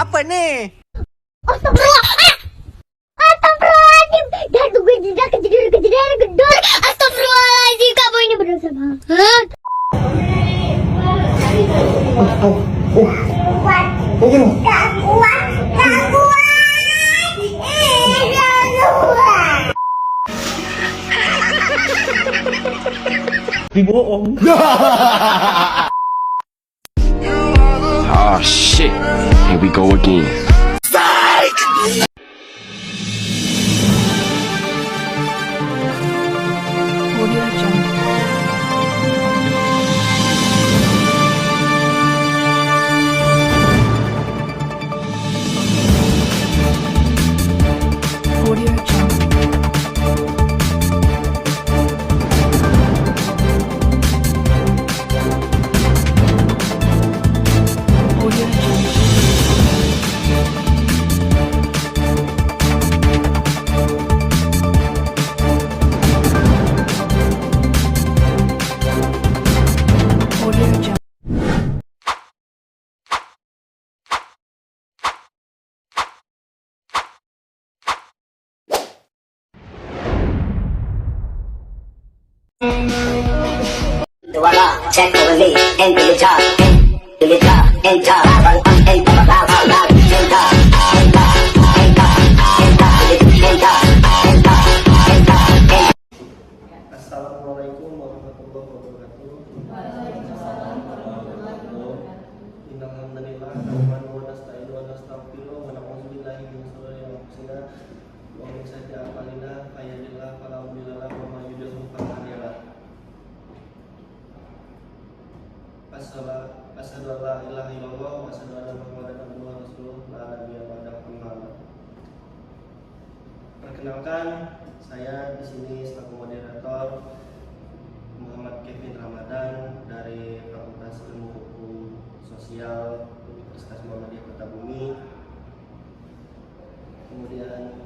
Apa nih? Astagfirullah. Astagfirullahaladzim. Dah gue tidak kejadian gedor. Astagfirullahaladzim, kamu ini berdosa banget. Gak kuat. Dibohong. Oh shit, here we go again. Audio Jungle. Audio Jungle. Audio Jungle. Audio Jungle. Check over me, into the top, into the top, in top, in top, loud, in top, in top, in top, in top, in top, in top, in top. Assalamualaikum warahmatullahi wabarakatuh. Innalhamdulillah, nahmaduhu wa nasta'inuhu wa nastaghfiruh wa na'udzu billahi min shururi anfusina wa min sayyiati a'malina, may yahdihillahu fala mudilla lahu wa may yudlil fala hadiya lahu. Asyhadu an la ilaha illallah wa asyhadu anna Muhammadan abduhu wa rasuluh la nabiyya ba'dahu. Perkenalkan, saya di sini selaku moderator Muhammad Kevin Ramadan dari Fakultas Ilmu Hukum Sosial Universitas Muhammadiyah Kota Bumi. Kemudian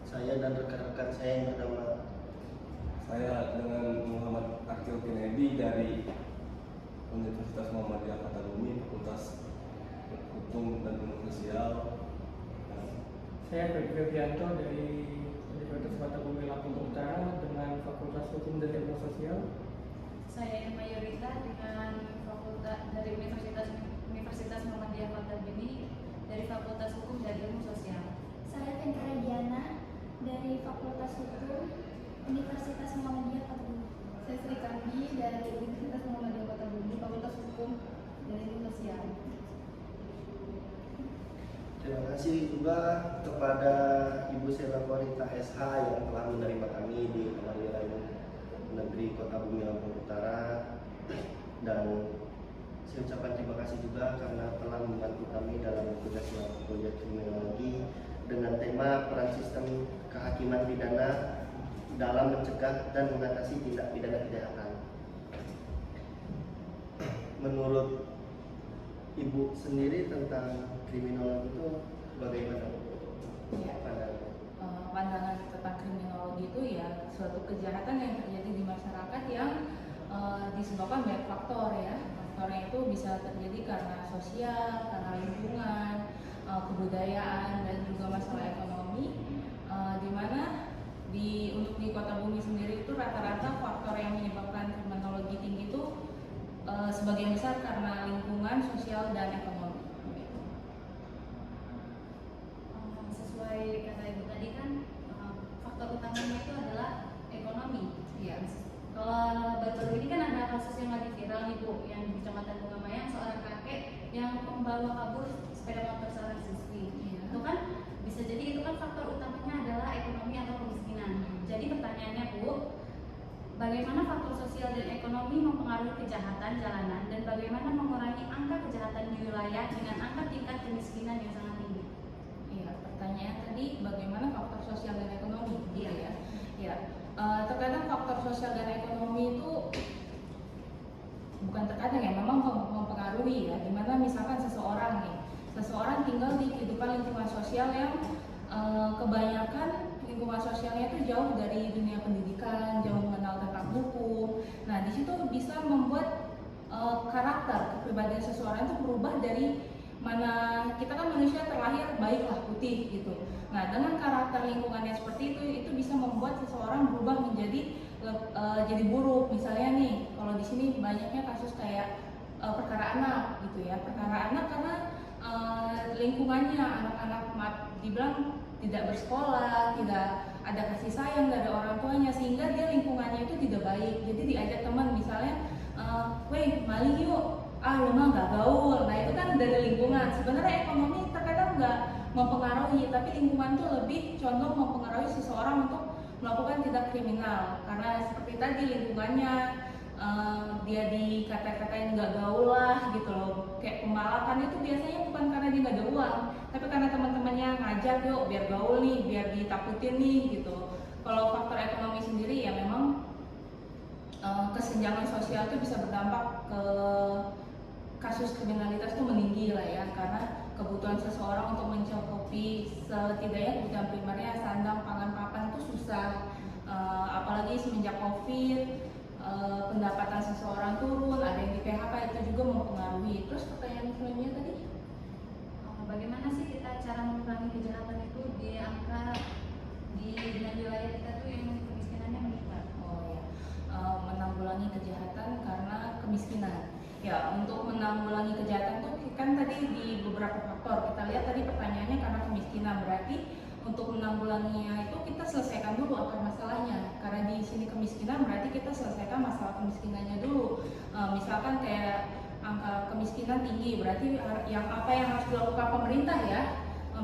saya dan rekan-rekan saya yang bernama Saya dengan Muhammad Akil Kennedy dari Universitas Muhammadiyah Kota Bumi, Fakultas Hukum dan Ilmu Sosial. Saya Freddy Febrianto dari Universitas Kota Bumi Lampung Utara dengan Fakultas Hukum dan Ilmu Sosial. Saya Irma Yorita dengan Fakultas dari Universitas Muhammadiyah Kota Bumi dari Fakultas Hukum dan Ilmu Sosial. Saya Kendra Diana dari Fakultas Hukum Universitas Muhammadiyah Kota Bumi. Saya Sri Kandi dari Universitas Muhammadiyah Kota Bumi, Fakultas Hukum dan Ilmu Sosial. Terima kasih juga kepada Ibu Sela Korita SH yang telah menerima kami di Pengadilan Negeri Kota Bumi Lampung Utara, dan saya ucapkan terima kasih juga karena telah membantu kami dalam tugas kuliah kriminologi dengan tema peran sistem kehakiman pidana dalam mencegah dan mengatasi tindak pidana kejahatan. Menurut Ibu sendiri tentang kriminologi itu bagaimana? Ya. Pandangan tentang kriminologi itu ya suatu kejahatan yang terjadi di masyarakat yang disebabkan banyak faktor ya. Faktornya itu bisa terjadi karena sosial, karena lingkungan, kebudayaan, dan juga masalah ekonomi. Di mana untuk di Kota Bumi sendiri itu rata-rata faktor yang menyebabkan kriminologi tinggi itu sebagian besar karena lingkungan, sosial, dan ekonomi. Sesuai kata Ibu tadi kan faktor utamanya itu adalah ekonomi. Iya. Kalau baru-baru ini kan ada kasus yang lagi viral nih Bu, yang di Kecamatan Bungamayang seorang kakek yang membawa kabur sepeda motor seorang siswi. Iya. Itu kan bisa jadi itu kan faktor utamanya adalah ekonomi atau kemiskinan. Jadi pertanyaannya Bu, bagaimana faktor sosial dan ekonomi mempengaruhi kejahatan jalanan dan bagaimana mengurangi angka kejahatan di wilayah dengan angka tingkat kemiskinan yang sangat tinggi? Iya, pertanyaan tadi bagaimana faktor sosial dan ekonomi, gitu ya? Ya, terkadang faktor sosial dan ekonomi itu bukan terkadang ya, memang mempengaruhi ya. Dimana misalkan seseorang tinggal di kehidupan lingkungan sosial yang kebanyakan lingkungan sosialnya itu jauh dari dunia pendidikan, jauh mengenal tentang hukum. Nah, di situ bisa membuat karakter kepribadian seseorang itu berubah dari mana kita kan manusia terlahir baiklah putih gitu. Nah dengan karakter lingkungannya seperti itu bisa membuat seseorang berubah menjadi jadi buruk. Misalnya nih kalau di sini banyaknya kasus kayak perkara anak gitu ya, perkara anak karena lingkungannya anak-anak dibilang tidak bersekolah, tidak ada kasih sayang dari orang tuanya, sehingga dia lingkungannya itu tidak baik. Jadi diajak teman misalnya, weh maling yuk, lu mah gak gaul. Nah itu kan dari lingkungan. Sebenarnya ekonomi terkadang nggak mempengaruhi, tapi lingkungan tuh lebih condong mempengaruhi seseorang untuk melakukan tindak kriminal. Karena seperti tadi lingkungannya, dia dikata-katain nggak gaul lah gitu loh. Kayak pembalakan itu biasanya bukan karena dia nggak ada uang, tapi karena teman-temannya ngajak yuk biar gaul nih, biar ditakutin nih gitu. Kalau faktor ekonomi sendiri ya memang kesenjangan sosial itu bisa berdampak ke kasus kriminalitas itu meninggi lah ya, karena kebutuhan seseorang untuk mencukupi setidaknya kebutuhan primernya sandang, pangan, papan itu susah. Apalagi semenjak COVID, pendapatan seseorang turun, ada yang di PHK, itu juga mempengaruhi. Terus pertanyaan selanjutnya tadi, bagaimana sih kita cara mengurangi kejahatan itu di angka di wilayah kita tuh yang kemiskinannya meningkat? Oh ya, menanggulangi kejahatan karena kemiskinan. Ya, untuk menanggulangi kejahatan tuh kan tadi di beberapa faktor. Kita lihat tadi pertanyaannya karena kemiskinan, berarti untuk menanggulanginya itu kita selesaikan dulu akar masalahnya. Karena di sini kemiskinan berarti kita selesaikan masalah kemiskinannya dulu. Misalkan kayak angka kemiskinan tinggi, berarti yang harus dilakukan pemerintah ya.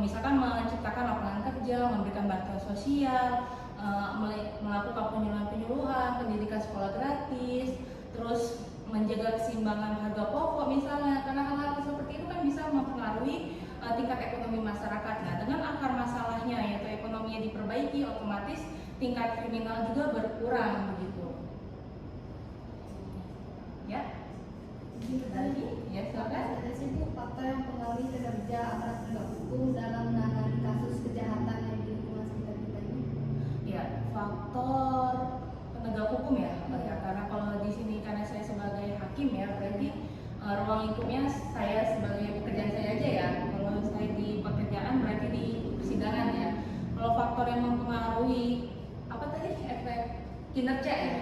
Misalkan menciptakan lapangan kerja, memberikan bantuan sosial, melakukan penyuluhan-penyuluhan, pendidikan sekolah gratis, terus menjaga keseimbangan harga pokok misalnya, karena hal-hal seperti itu kan bisa mempengaruhi tingkat ekonomi masyarakat. Nah dengan akar masalahnya yaitu ekonominya diperbaiki, otomatis tingkat kriminal juga berkurang begitu. Ya, lagi ya silakan. Ada sih Bu, faktor yang mempengaruhi kinerja aparat penegak hukum dalam menangani kasus kejahatan yang di lingkungan sekitar kita ini. Ya, faktor penegak hukum ya, karena kalau di sini karena saya sebagai hakim ya, berarti ruang lingkupnya saya sebagai pekerjaan saya aja ya. Kalau saya di pekerjaan berarti di persidangan ya. Kalau faktor yang mempengaruhi apa tadi, efek kinerja ya,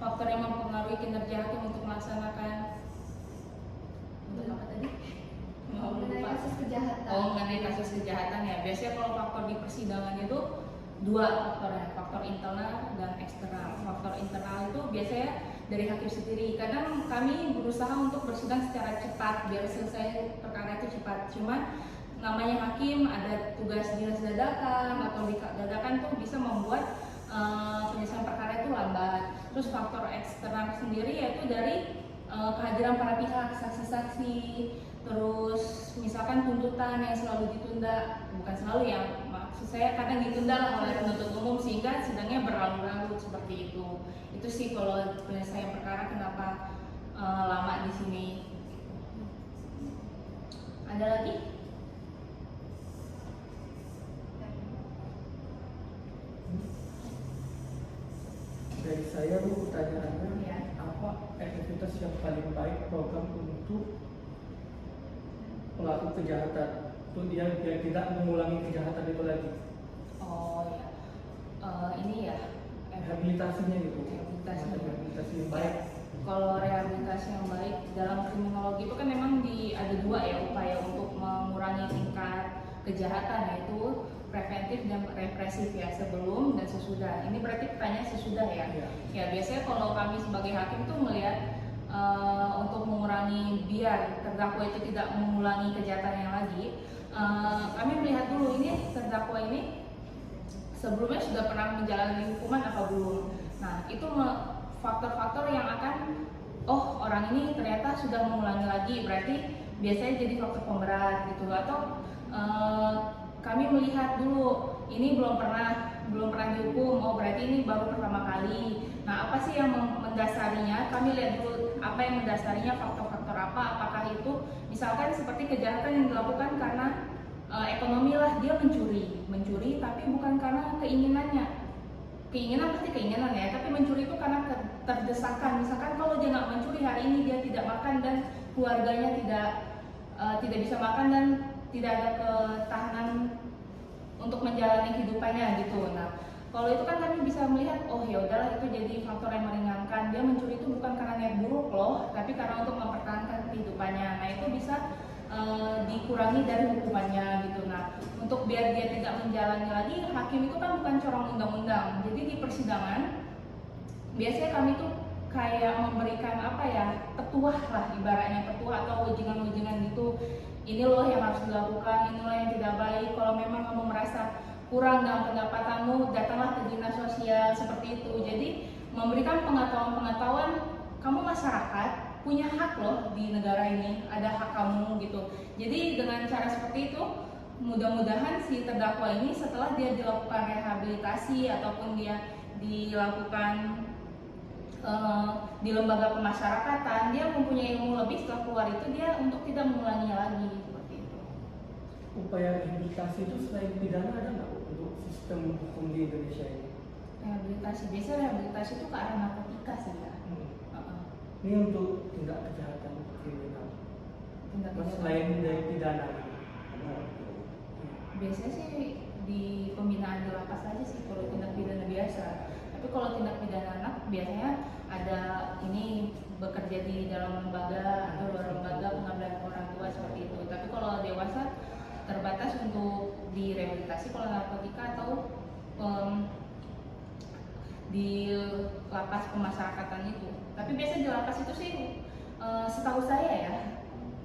faktor yang mempengaruhi kinerja hakim untuk melaksanakan untuk apa tadi? Mengenai kasus kejahatan. Oh, mengenai kasus kejahatan ya. Biasanya kalau faktor di persidangan itu dua faktornya, faktor internal dan eksternal. Faktor internal itu biasanya dari hakim sendiri. Kadang kami berusaha untuk bersidang secara cepat biar selesai perkara itu cepat. Cuman namanya hakim ada tugas dinas dadakan atau dadakan tuh bisa membuat penyelesaian perkara itu lambat. Terus faktor eksternal sendiri yaitu dari kehadiran para pihak, saksi-saksi, terus misalkan tuntutan yang selalu ditunda, bukan selalu ya, maksud saya kadang ditunda lah oleh penuntut umum sehingga sidangnya berlarut-larut seperti itu. Itu sih kalau penyelesaian perkara kenapa lama di sini. Ada lagi? Dari saya Bu, pertanyaannya Ya. apa efektivitas yang paling baik program untuk pelaku kejahatan untuk dia biar tidak mengulangi kejahatan itu lagi? Oh ya, ini ya Rehabilitasinya gitu. Rehabilitasinya. Rehabilitasi yang baik. Kalau rehabilitasi yang baik dalam kriminologi itu kan memang ada dua ya upaya untuk mengurangi tingkat kejahatan, yaitu preventif dan represif ya, sebelum dan sesudah. Ini berarti pertanyaan sesudah ya. Ya biasanya kalau kami sebagai hakim tuh melihat untuk mengurangi biar terdakwa itu tidak mengulangi kejahatan yang lagi, kami melihat dulu ini terdakwa ini sebelumnya sudah pernah menjalani hukuman apa belum. Nah itu faktor-faktor yang akan, oh orang ini ternyata sudah mengulangi lagi, berarti biasanya jadi faktor pemberat gitu. Atau kami melihat dulu ini belum pernah dihukum, oh berarti ini baru pertama kali. Nah apa sih yang mendasarinya? Kami lihat dulu apa yang mendasarinya, faktor-faktor apa, apakah itu misalkan seperti kejahatan yang dilakukan karena ekonomi lah, dia mencuri tapi bukan karena keinginan pasti keinginan ya, tapi mencuri itu karena terdesakan. Misalkan kalau dia nggak mencuri hari ini, dia tidak makan dan keluarganya tidak tidak bisa makan dan tidak ada ketahanan untuk menjalani kehidupannya gitu. Nah, kalau itu kan kami bisa melihat, oh ya udahlah itu jadi faktor yang meringankan. Dia mencuri itu bukan karena niat buruk loh, tapi karena untuk mempertahankan kehidupannya. Nah, itu bisa dikurangi dari hukumannya gitu. Nah, untuk biar dia tidak menjalani lagi, hakim itu kan bukan corong undang-undang. Jadi di persidangan biasanya kami tuh kayak memberikan apa ya, petuah lah, ibaratnya petuah atau wejangan-wejangan gitu. Ini loh yang harus dilakukan, ini loh yang tidak baik. Kalau memang kamu merasa kurang dalam pendapatanmu, datanglah ke dinas sosial, seperti itu. Jadi memberikan pengetahuan-pengetahuan, kamu masyarakat punya hak loh di negara ini, ada hak kamu gitu. Jadi dengan cara seperti itu, mudah-mudahan si terdakwa ini setelah dia dilakukan rehabilitasi ataupun dia dilakukan di lembaga pemasyarakatan, dia mempunyai ilmu lebih, setelah keluar itu dia untuk tidak mengulanginya lagi seperti itu. Upaya rehabilitasi itu selain pidana ada nggak untuk sistem hukum di Indonesia ini? Rehabilitasi, biasanya rehabilitasi itu ke arah narkotika sih ya. Ini untuk tindak kejahatan kriminal. Tindak Mas, pidana. selain dari pidana. Biasanya sih di pembinaan di lapas aja sih kalau tindak pidana biasa. Tapi kalau tindak pidana anak biasanya ada ini bekerja di dalam lembaga atau luar lembaga pengambilan orang tua seperti itu. Tapi kalau dewasa terbatas untuk direhabilitasi kalau narkotika atau di lapas pemasyarakatan itu. Tapi biasanya di lapas itu sih setahu saya ya,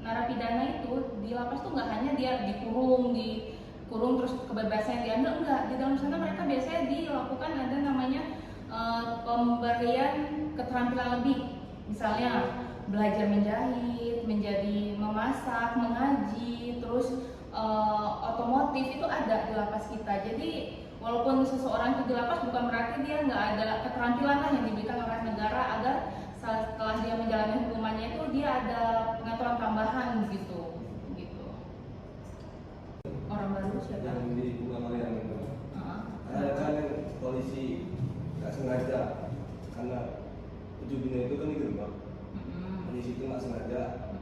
narapidana itu di lapas tuh nggak hanya dia dikurung terus kebebasan diambil, enggak. Di dalam sana mereka biasanya dilakukan ada namanya pemberian keterampilan lebih. Misalnya belajar menjahit, menjadi memasak, mengaji, terus otomotif itu ada di lapas kita. Jadi walaupun seseorang itu di lapas bukan berarti dia nggak ada keterampilan lah yang diberikan oleh negara agar setelah dia menjalani hukumannya itu dia ada pengetahuan tambahan gitu. Orang baru siapa? Yang di Bunga itu. Ada kan yang polisi nggak sengaja karena 7 bina itu kan di gerbang. Polisi itu nggak sengaja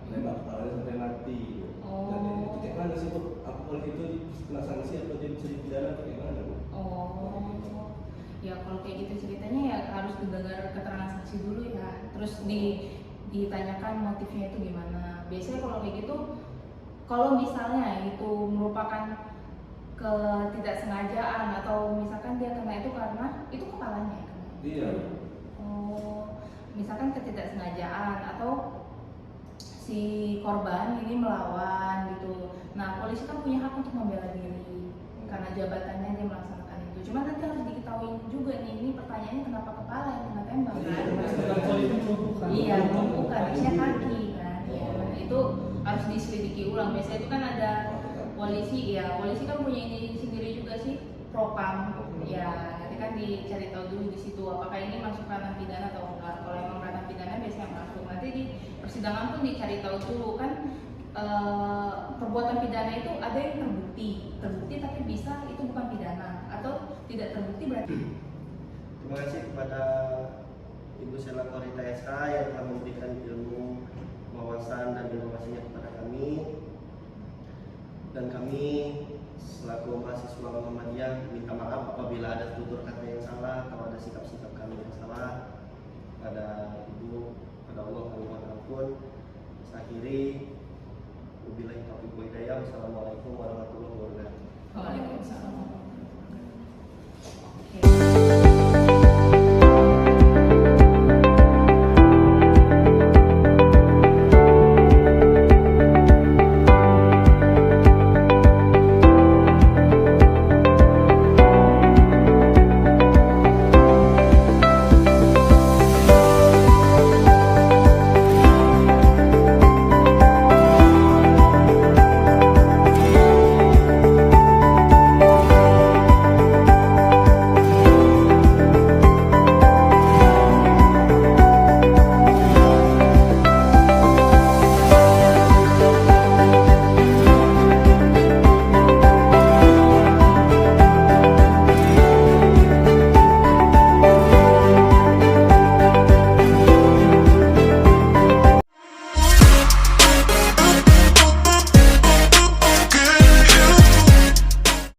nembak kepalanya sampai mati. Dan itu kayak mana sih Bu? Apa polisi itu kena sanksi atau dia bisa dipidana atau kayak mana Bu? Ya kalau kayak gitu ceritanya ya harus didengar keterangan saksi dulu ya. Terus ditanyakan motifnya itu gimana. Biasanya kalau kayak gitu, kalau misalnya itu merupakan ketidaksengajaan atau misalkan dia kena itu karena itu kepalanya ya? Iya. Misalkan ketidaksengajaan atau si korban ini melawan gitu. Nah, polisi kan punya hak untuk membela diri karena jabatannya dia melaksanakan itu. Cuma nanti harus diketahui juga nih, ini pertanyaannya kenapa kepala yang kena tembak kan? Iya, bukan, harusnya kaki kan. Ya, itu harus diselidiki ulang. Biasanya itu kan ada polisi, ya polisi kan punya ini sendiri juga sih, propam. Ya, nanti kan dicari tahu dulu di situ apakah ini masuk ranah pidana atau enggak. Kalau emang ranah pidana biasanya masuk. Nanti di persidangan pun dicari tahu dulu kan perbuatan pidana itu ada yang terbukti tapi bisa itu bukan pidana, atau tidak terbukti berarti. Terima kasih kepada Ibu Sela Korita SH yang telah memberikan ilmu, wawasan dan informasinya kepada kami. Dan kami selaku mahasiswa Muhammadiyah minta maaf apabila ada tutur kata yang salah atau ada sikap-sikap kami yang salah. Pada Ibu, pada Allah kami mohon ampun. Saya akhiri, wabillahi taufiq wal hidayah. Wassalamualaikum warahmatullahi wabarakatuh. Waalaikumsalam.